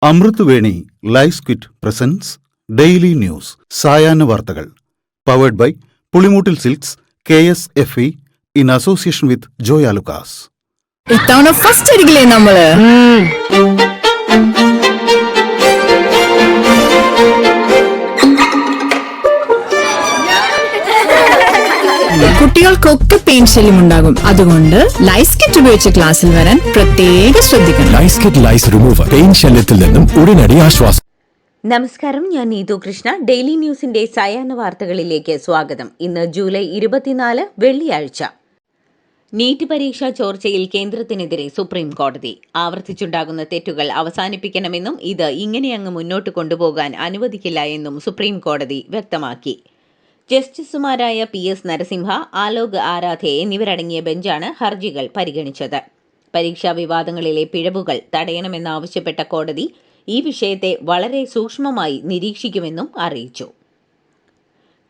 അമൃത് Veni life quit presents daily news സായാഹ്ന വാർത്തകൾ powered by Pulimoottil silks KSFE in association with Joy Alukkas. ഇത്തവണ first അടിക്കില്ലേ നമ്മള്? കുട്ടികൾക്കൊക്കെ പെയിൻ ശല്യം ഉണ്ടാകും. അതുകൊണ്ട് ലൈസ് കിറ്റ് ഉപയോഗിച്ച് ക്ലാസ്സിൽ വരാൻ പ്രത്യേകം ശ്രദ്ധിക്കണം. ലൈസ് കിറ്റ് ലൈസ് റിമൂവർ പെയിൻ ശല്യത്തിൽ നിന്നും ഉടനടി ആശ്വാസം. നമസ്കാരം, ഞാൻ നീതു കൃഷ്ണ. ഡെയിലി ന്യൂസിന്റെ സായാഹ്ന വാർത്തകളിലേക്ക് സ്വാഗതം. ഇന്ന് ജൂലൈ 24 വെള്ളിയാഴ്ച. നീറ്റ് പരീക്ഷാ ചോർച്ചയിൽ കേന്ദ്രത്തിനെതിരെ സുപ്രീം കോടതി. ആവർത്തിച്ചുണ്ടാകുന്ന തെറ്റുകൾ അവസാനിപ്പിക്കണമെന്നും ഇത് ഇങ്ങനെയങ്ങ് മുന്നോട്ട് കൊണ്ടുപോകാൻ അനുവദിക്കില്ല എന്നും സുപ്രീം കോടതി വ്യക്തമാക്കി. ജസ്റ്റിസുമാരായ PS നരസിംഹ, ആലോക് ആരാധെ എന്നിവരടങ്ങിയ ബെഞ്ചാണ് ഹർജികൾ പരിഗണിച്ചത്. പരീക്ഷാ വിവാദങ്ങളിലെ പിഴവുകൾ തടയണമെന്നാവശ്യപ്പെട്ട കോടതി ഈ വിഷയത്തെ വളരെ സൂക്ഷ്മമായി നിരീക്ഷിക്കുമെന്നും അറിയിച്ചു.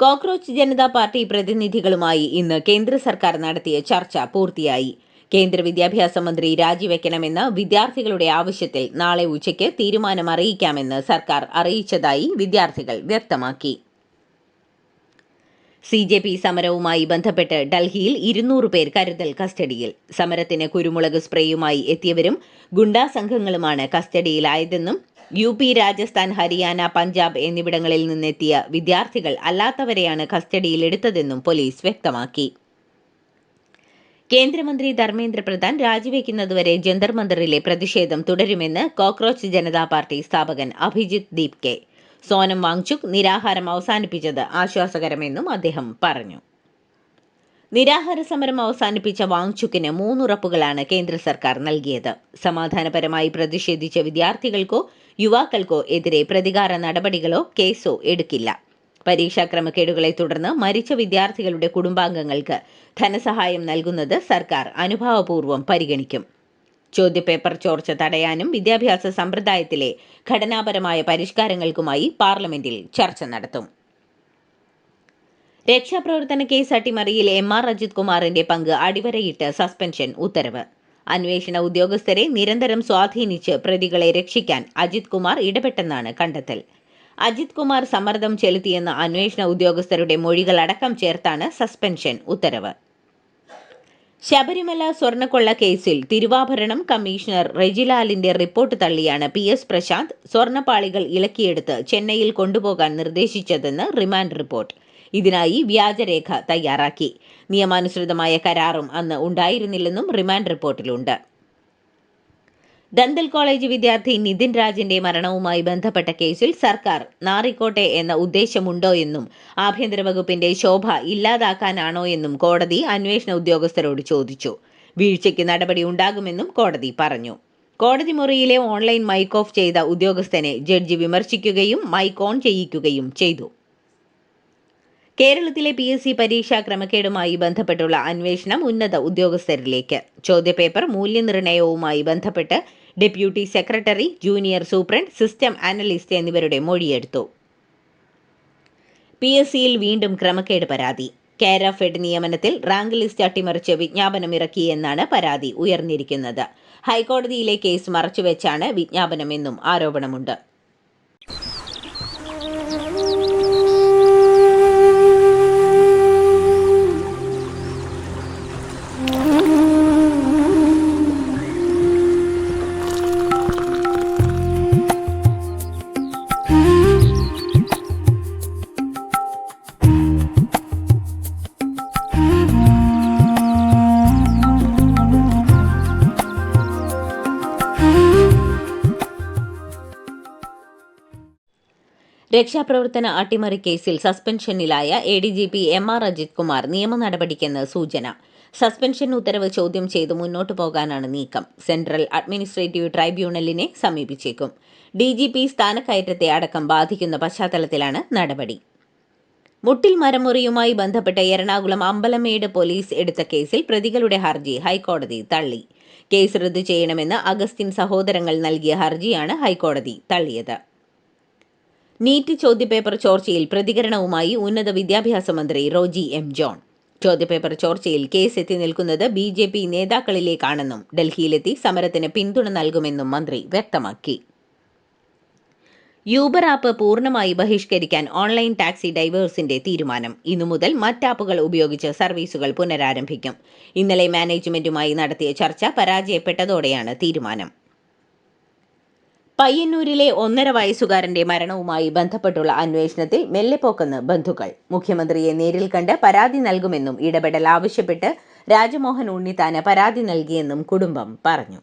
കോക്രോച്ച് ജനതാ പാർട്ടി പ്രതിനിധികളുമായി ഇന്ന് കേന്ദ്ര സർക്കാർ നടത്തിയ ചർച്ച പൂർത്തിയായി. കേന്ദ്ര വിദ്യാഭ്യാസ മന്ത്രി രാജിവെക്കണമെന്ന വിദ്യാർത്ഥികളുടെ ആവശ്യത്തിൽ നാളെ ഉച്ചയ്ക്ക് തീരുമാനം അറിയിക്കാമെന്ന് സർക്കാർ അറിയിച്ചതായി വിദ്യാർത്ഥികൾ വ്യക്തമാക്കി. CJP സമരവുമായി ബന്ധപ്പെട്ട് ഡൽഹിയിൽ 200 പേർ കരുതൽ കസ്റ്റഡിയിൽ. സമരത്തിന് കുരുമുളക് സ്പ്രേയുമായി എത്തിയവരും ഗുണ്ടാ സംഘങ്ങളുമാണ് കസ്റ്റഡിയിലായതെന്നും UP, രാജസ്ഥാൻ, ഹരിയാന, പഞ്ചാബ് എന്നിവിടങ്ങളിൽ നിന്നെത്തിയ വിദ്യാർത്ഥികൾ അല്ലാത്തവരെയാണ് കസ്റ്റഡിയിലെടുത്തതെന്നും പോലീസ് വ്യക്തമാക്കി. കേന്ദ്രമന്ത്രി ധർമ്മേന്ദ്ര പ്രധാൻ രാജിവെക്കുന്നതുവരെ ജന്തർ മന്ദറിലെ പ്രതിഷേധം തുടരുമെന്ന് കോക്രോച്ച് ജനതാ പാർട്ടി സ്ഥാപകൻ അഭിജിത് ദീപ് കെ. സോനം വാങ്ചുക് നിരാഹാരം അവസാനിപ്പിച്ചത് ആശ്വാസകരമെന്നും അദ്ദേഹം പറഞ്ഞു. നിരാഹാര സമരം അവസാനിപ്പിച്ച വാങ്ചുക്കിന് 3 ഉറപ്പുകളാണ് കേന്ദ്ര സർക്കാർ നൽകിയത്. സമാധാനപരമായി പ്രതിഷേധിച്ച വിദ്യാർത്ഥികൾക്കോ യുവാക്കൾക്കോ എതിരെ പ്രതികാര നടപടികളോ കേസോ എടുക്കില്ല. പരീക്ഷാ ക്രമക്കേടുകളെ തുടർന്ന് മരിച്ച വിദ്യാർത്ഥികളുടെ കുടുംബാംഗങ്ങൾക്ക് ധനസഹായം നൽകുന്നത് സർക്കാർ അനുഭാവപൂർവ്വം പരിഗണിക്കും. ചോദ്യപേപ്പർ ചോർച്ച തടയാനും വിദ്യാഭ്യാസ സമ്പ്രദായത്തിലെ ഘടനാപരമായ പരിഷ്കാരങ്ങൾക്കുമായി പാർലമെന്റിൽ ചർച്ച നടത്തും. രക്ഷാപ്രവർത്തന കേസ് അട്ടിമറിയിൽ MR അജിത് കുമാറിന്റെ പങ്ക് അടിവരയിട്ട് സസ്പെൻഷൻ ഉത്തരവ്. അന്വേഷണ ഉദ്യോഗസ്ഥരെ നിരന്തരം സ്വാധീനിച്ച് പ്രതികളെ രക്ഷിക്കാൻ അജിത് കുമാർ ഇടപെട്ടെന്നാണ് കണ്ടെത്തൽ. അജിത് കുമാർ സമ്മർദ്ദം ചെലുത്തിയെന്ന അന്വേഷണ ഉദ്യോഗസ്ഥരുടെ മൊഴികളടക്കം ചേർത്താണ് സസ്പെൻഷൻ ഉത്തരവ്. ശബരിമല സ്വർണ്ണക്കൊള്ള കേസിൽ തിരുവാഭരണം കമ്മീഷണർ റെജിലാലിന്റെ റിപ്പോർട്ട് തള്ളിയാണ് PS പ്രശാന്ത് സ്വർണ്ണപ്പാളികൾ ഇളക്കിയെടുത്ത് ചെന്നൈയിൽ കൊണ്ടുപോകാൻ നിർദ്ദേശിച്ചതെന്ന് റിമാൻഡ് റിപ്പോർട്ട്. ഇതിനായി വ്യാജരേഖ തയ്യാറാക്കി. നിയമാനുസൃതമായ കരാറും അന്ന് ഉണ്ടായിരുന്നില്ലെന്നും റിമാൻഡ് റിപ്പോർട്ടിലുണ്ട്. ദന്തൽ കോളേജ് വിദ്യാർത്ഥി നിതിൻ രാജിന്റെ മരണവുമായി ബന്ധപ്പെട്ട കേസിൽ സർക്കാർ നാറിക്കോട്ടെ എന്ന ഉദ്ദേശമുണ്ടോ എന്നും ആഭ്യന്തര വകുപ്പിന്റെ ശോഭ ഇല്ലാതാക്കാനാണോ എന്നും കോടതി അന്വേഷണ ഉദ്യോഗസ്ഥരോട് ചോദിച്ചു. വീഴ്ചയ്ക്ക് നടപടി ഉണ്ടാകുമെന്നും കോടതി പറഞ്ഞു. കോടതി മുറിയിലെ ഓൺലൈൻ മൈക്ക് ഓഫ് ചെയ്ത ഉദ്യോഗസ്ഥനെ ജഡ്ജി വിമർശിക്കുകയും മൈക്ക് ഓൺ ചെയ്യിക്കുകയും ചെയ്തു. കേരളത്തിലെ PSC പരീക്ഷാ ക്രമക്കേടുമായി ബന്ധപ്പെട്ടുള്ള അന്വേഷണം ഉന്നത ഉദ്യോഗസ്ഥരിലേക്ക്. ചോദ്യപേപ്പർ മൂല്യനിർണ്ണയവുമായി ബന്ധപ്പെട്ട് deputy secretary, junior superintendent, system analyst എന്നിവരുടെ മൊഴിയെടുത്തു. PSCയിൽ വീണ്ടും ക്രമക്കേട് പരാതി. കേര ഫെഡ് നിയമനത്തിൽ റാങ്ക് ലിസ്റ്റ് അട്ടിമറിച്ച് വിജ്ഞാപനമിറക്കിയെന്നാണ് പരാതി ഉയർന്നിരിക്കുന്നത്. ഹൈക്കോടതിയിലെ കേസ് മറച്ചുവെച്ചാണ് വിജ്ഞാപനമെന്നും ആരോപണമുണ്ട്. രക്ഷാപ്രവർത്തന അട്ടിമറി കേസിൽ സസ്പെൻഷനിലായ ADGP MR അജിത് കുമാർ നിയമ നടപടിക്കെന്ന് സൂചന. സസ്പെൻഷൻ ഉത്തരവ് ചോദ്യം ചെയ്ത് മുന്നോട്ടു പോകാനാണ് നീക്കം. സെൻട്രൽ അഡ്മിനിസ്ട്രേറ്റീവ് ട്രൈബ്യൂണലിനെ സമീപിച്ചേക്കും. DGP സ്ഥാനക്കയറ്റത്തെ അടക്കം ബാധിക്കുന്ന പശ്ചാത്തലത്തിലാണ് നടപടി. മുട്ടിൽ മരമുറിയുമായി ബന്ധപ്പെട്ട് എറണാകുളം അമ്പലമേട് പോലീസ് എടുത്ത കേസിൽ പ്രതികളുടെ ഹർജി ഹൈക്കോടതി തള്ളി. കേസ് റദ്ദു ചെയ്യണമെന്ന് അഗസ്റ്റിൻ സഹോദരങ്ങൾ നൽകിയ ഹർജിയാണ് ഹൈക്കോടതി തള്ളിയത്. നീറ്റ് ചോദ്യപേപ്പർ ചോർച്ചയിൽ പ്രതികരണവുമായി ഉന്നത വിദ്യാഭ്യാസ മന്ത്രി റോജി M. ജോൺ. ചോദ്യപേപ്പർ ചോർച്ചയിൽ കേസ് എത്തി നിൽക്കുന്നത് BJP നേതാക്കളിലേക്കാണെന്നും ഡൽഹിയിലെത്തി സമരത്തിന് പിന്തുണ നൽകുമെന്നും മന്ത്രി വ്യക്തമാക്കി. യൂബർ ആപ്പ് പൂർണ്ണമായി ബഹിഷ്കരിക്കാൻ ഓൺലൈൻ ടാക്സി ഡ്രൈവേഴ്സിന്റെ തീരുമാനം. ഇന്നു മുതൽ മറ്റാപ്പുകൾ ഉപയോഗിച്ച് സർവീസുകൾ പുനരാരംഭിക്കും. ഇന്നലെ മാനേജ്മെന്റുമായി നടത്തിയ ചർച്ച പരാജയപ്പെട്ടതോടെയാണ് തീരുമാനം. പയ്യന്നൂരിലെ 1.5 വയസ്സുകാരന്റെ മരണവുമായി ബന്ധപ്പെട്ടുള്ള അന്വേഷണത്തിൽ മെല്ലെപ്പോക്കെന്ന് ബന്ധുക്കൾ. മുഖ്യമന്ത്രിയെ നേരിൽ കണ്ട് പരാതി നൽകുമെന്നും ഇടപെടൽ ആവശ്യപ്പെട്ട് രാജമോഹൻ ഉണ്ണിത്താന് പരാതി നൽകിയെന്നും കുടുംബം പറഞ്ഞു.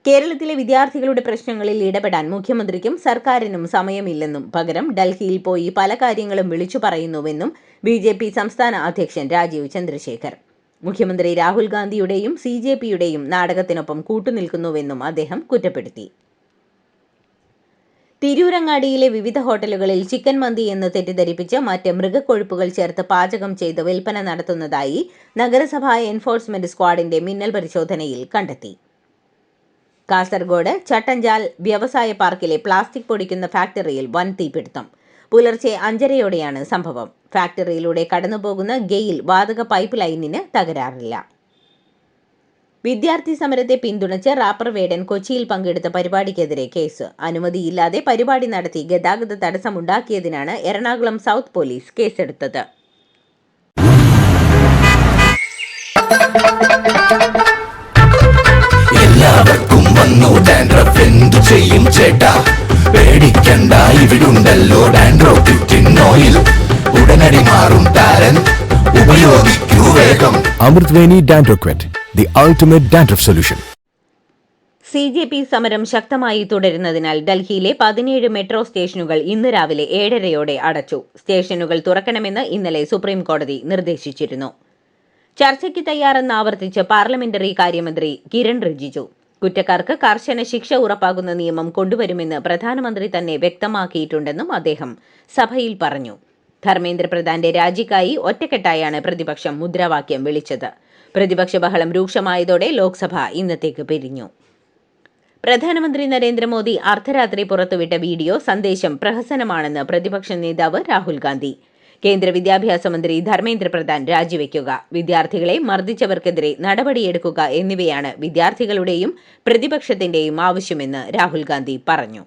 കേരളത്തിലെ വിദ്യാർത്ഥികളുടെ പ്രശ്നങ്ങളിൽ ഇടപെടാൻ മുഖ്യമന്ത്രിക്കും സർക്കാരിനും സമയമില്ലെന്നും പകരം ഡൽഹിയിൽ പോയി പല കാര്യങ്ങളും വിളിച്ചു പറയുന്നുവെന്നും BJP സംസ്ഥാന അധ്യക്ഷൻ രാജീവ് ചന്ദ്രശേഖർ. മുഖ്യമന്ത്രി രാഹുൽ ഗാന്ധിയുടെയും CJPയുടെയും നാടകത്തിനൊപ്പം കൂട്ടുനിൽക്കുന്നുവെന്നും അദ്ദേഹം കുറ്റപ്പെടുത്തി. തിരൂരങ്ങാടിയിലെ വിവിധ ഹോട്ടലുകളിൽ ചിക്കൻ മന്തി എന്ന് തെറ്റിദ്ധരിപ്പിച്ച് മറ്റ് മൃഗക്കൊഴുപ്പുകൾ ചേർത്ത് പാചകം ചെയ്ത് വിൽപ്പന നടത്തുന്നതായി നഗരസഭാ എൻഫോഴ്സ്മെന്റ് സ്ക്വാഡിന്റെ മിന്നൽ പരിശോധനയിൽ കണ്ടെത്തി. കാസർഗോഡ് ചട്ടഞ്ചാൽ വ്യവസായ പാർക്കിലെ പ്ലാസ്റ്റിക് പൊടിക്കുന്ന ഫാക്ടറിയിൽ വൻ തീപിടുത്തം. പുലർച്ചെ 5:30യോടെയാണ് സംഭവം. ഫാക്ടറിയിലൂടെ കടന്നുപോകുന്ന ഗെയിൽ വാതക പൈപ്പ് ലൈനിന് തകരാറില്ല. വിദ്യാർത്ഥി സമരത്തെ പിന്തുണച്ച് റാപ്പർ വേടൻ കൊച്ചിയിൽ പങ്കെടുത്ത പരിപാടിക്കെതിരെ കേസ്. അനുമതിയില്ലാതെ പരിപാടി നടത്തി ഗതാഗത തടസ്സമുണ്ടാക്കിയതിനാണ് എറണാകുളം സൗത്ത് പോലീസ് കേസെടുത്തത്. എല്ലാവർക്കും വന്നു ഡാൻഡ്രഫ്, എന്തു ചെയ്യും ചേട്ടാ? പേടിക്കണ്ട, ഇവിടുണ്ടല്ലോ ഡാൻഡ്രോഫിറ്റിൻ ഓയിൽ. ഉടനടി മാറും താരൻ, ഉപയോഗിക്കൂ വേഗം. Amrutveni Dandroquit, the ultimate dandruff solution. CJP സമരം ശക്തമായി തുടരുന്നതിനാൽ ഡൽഹിയിലെ 17 മെട്രോ സ്റ്റേഷനുകൾ ഇന്ന് രാവിലെ 7:30യോടെ അടച്ചു. സ്റ്റേഷനുകൾ തുറക്കണമെന്ന് ഇന്നലെ സുപ്രീം കോടതി നിർദ്ദേശിച്ചിരുന്നു. ചർച്ചയ്ക്ക് തയ്യാറെന്ന് ആവർത്തിച്ച് പാർലമെന്ററി കാര്യമന്ത്രി കിരൺ റിജിജു. കുറ്റക്കാർക്ക് കർശന ശിക്ഷ ഉറപ്പാക്കുന്ന നിയമം കൊണ്ടുവരുമെന്ന് പ്രധാനമന്ത്രി തന്നെ വ്യക്തമാക്കിയിട്ടുണ്ടെന്നും അദ്ദേഹം സഭയിൽ പറഞ്ഞു. ധർമ്മേന്ദ്ര പ്രധാന്റെ രാജിക്കായി ഒറ്റക്കെട്ടായാണ് പ്രതിപക്ഷം മുദ്രാവാക്യം വിളിച്ചത്. പ്രതിപക്ഷ ബഹളം രൂക്ഷമായതോടെ ലോക്സഭ ഇന്നത്തേക്ക് പിരിഞ്ഞു. പ്രധാനമന്ത്രി നരേന്ദ്രമോദി അർദ്ധരാത്രി പുറത്തുവിട്ട വീഡിയോ സന്ദേശം പ്രഹസനമാണെന്ന് പ്രതിപക്ഷ നേതാവ് രാഹുൽ ഗാന്ധി. കേന്ദ്ര വിദ്യാഭ്യാസ മന്ത്രി ധർമ്മേന്ദ്ര പ്രധാൻ രാജിവെക്കുക, വിദ്യാർത്ഥികളെ മർദ്ദിച്ചവർക്കെതിരെ നടപടിയെടുക്കുക എന്നിവയാണ് വിദ്യാർത്ഥികളുടെയും പ്രതിപക്ഷത്തിന്റെയും ആവശ്യമെന്ന് രാഹുൽ ഗാന്ധി പറഞ്ഞു.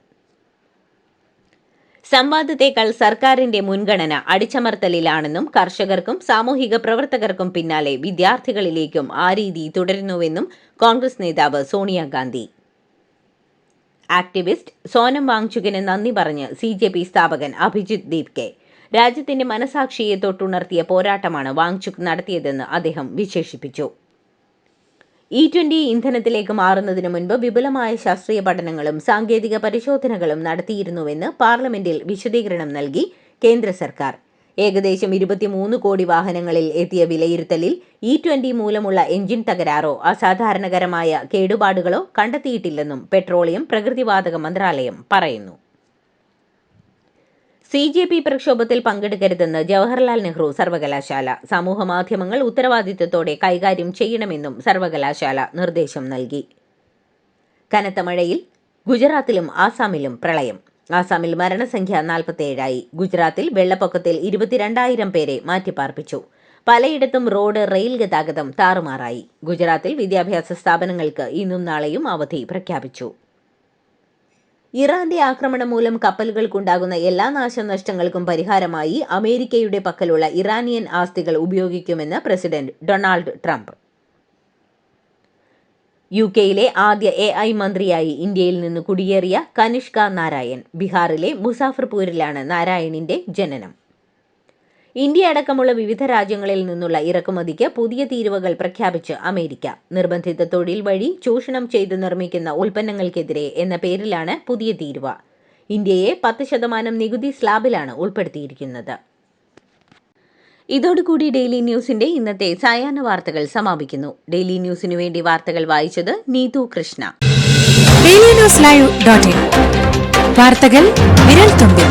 സംവാദത്തേക്കാൾ സർക്കാരിന്റെ മുൻഗണന അടിച്ചമർത്തലിലാണെന്നും കർഷകർക്കും സാമൂഹിക പ്രവർത്തകർക്കും പിന്നാലെ വിദ്യാർത്ഥികളിലേക്കും ആ രീതി തുടരുന്നുവെന്നും കോൺഗ്രസ് നേതാവ് സോണിയാഗാന്ധി. ആക്ടിവിസ്റ്റ് സോനം വാങ്ചുകിന് നന്ദി പറഞ്ഞ് CJP സ്ഥാപകൻ അഭിജിത് ദീപ്കെ. രാജ്യത്തിന്റെ മനസാക്ഷിയെ തൊട്ടുണർത്തിയ പോരാട്ടമാണ് വാങ്ചുക് നടത്തിയതെന്ന് അദ്ദേഹം വിശേഷിപ്പിച്ചു. E20 ഇന്ധനത്തിലേക്ക് മാറുന്നതിന് മുൻപ് വിപുലമായ ശാസ്ത്രീയ പഠനങ്ങളും സാങ്കേതിക പരിശോധനകളും നടത്തിയിരുന്നുവെന്ന് പാർലമെന്റിൽ വിശദീകരണം നൽകി കേന്ദ്ര സർക്കാർ. ഏകദേശം 23 കോടി വാഹനങ്ങളിൽ എത്തിയ വിലയിരുത്തലിൽ E20 മൂലമുള്ള എഞ്ചിൻ തകരാറോ അസാധാരണകരമായ കേടുപാടുകളോ കണ്ടെത്തിയിട്ടില്ലെന്നും പെട്രോളിയം പ്രകൃതിവാതക മന്ത്രാലയം പറയുന്നു. CJP പ്രക്ഷോഭത്തിൽ പങ്കെടുക്കരുതെന്ന് ജവഹർലാൽ നെഹ്റു സർവകലാശാല. സമൂഹമാധ്യമങ്ങൾ ഉത്തരവാദിത്തത്തോടെ കൈകാര്യം ചെയ്യണമെന്നും സർവകലാശാല നിർദ്ദേശം നൽകി. കനത്ത മഴയിൽ ഗുജറാത്തിലും ആസാമിലും പ്രളയം. ആസാമിൽ മരണസംഖ്യ 47ആയി. ഗുജറാത്തിൽ വെള്ളപ്പൊക്കത്തിൽ 22,000 പേരെ മാറ്റിപ്പാർപ്പിച്ചു. പലയിടത്തും റോഡ്, റെയിൽ ഗതാഗതം താറുമാറായി. ഗുജറാത്തിൽ വിദ്യാഭ്യാസ സ്ഥാപനങ്ങൾക്ക് ഇന്നും നാളെയും അവധി പ്രഖ്യാപിച്ചു. ഇറാന്റെ ആക്രമണം മൂലം കപ്പലുകൾക്കുണ്ടാകുന്ന എല്ലാ നാശനഷ്ടങ്ങൾക്കും പരിഹാരമായി അമേരിക്കയുടെ പക്കലുള്ള ഇറാനിയൻ ആസ്തികൾ ഉപയോഗിക്കുമെന്ന് പ്രസിഡന്റ് ഡൊണാൾഡ് ട്രംപ്. UK-യിലെ ആദ്യ AI മന്ത്രിയായി ഇന്ത്യയിൽ നിന്ന് കുടിയേറിയ കനിഷ്ക നാരായൺ. ബീഹാറിലെ മുസാഫർപൂരിലാണ് നാരായണിന്റെ ജനനം. ഇന്ത്യ അടക്കമുള്ള വിവിധ രാജ്യങ്ങളിൽ നിന്നുള്ള ഇറക്കുമതിക്ക് പുതിയ തീരുവകൾ പ്രഖ്യാപിച്ച് അമേരിക്ക. നിർബന്ധിത തൊഴിൽ വഴി ചൂഷണം ചെയ്ത് നിർമ്മിക്കുന്ന ഉൽപ്പന്നങ്ങൾക്കെതിരെ എന്ന പേരിലാണ് പുതിയ തീരുവ. ഇന്ത്യയെ 10% നികുതി സ്ലാബിലാണ് ഉൾപ്പെടുത്തിയിരിക്കുന്നത്. ഇതോടുകൂടി ഡെയിലി ന്യൂസിന്റെ ഇന്നത്തെ സായാഹ്ന വാർത്തകൾ സമാപിക്കുന്നു. ഡെയിലി ന്യൂസിനു വേണ്ടി വാർത്തകൾ വായിച്ചത് നീതു കൃഷ്ണ. DailyNewsLive.in വാർത്തകൾ വിരൽ തുമ്പിൽ.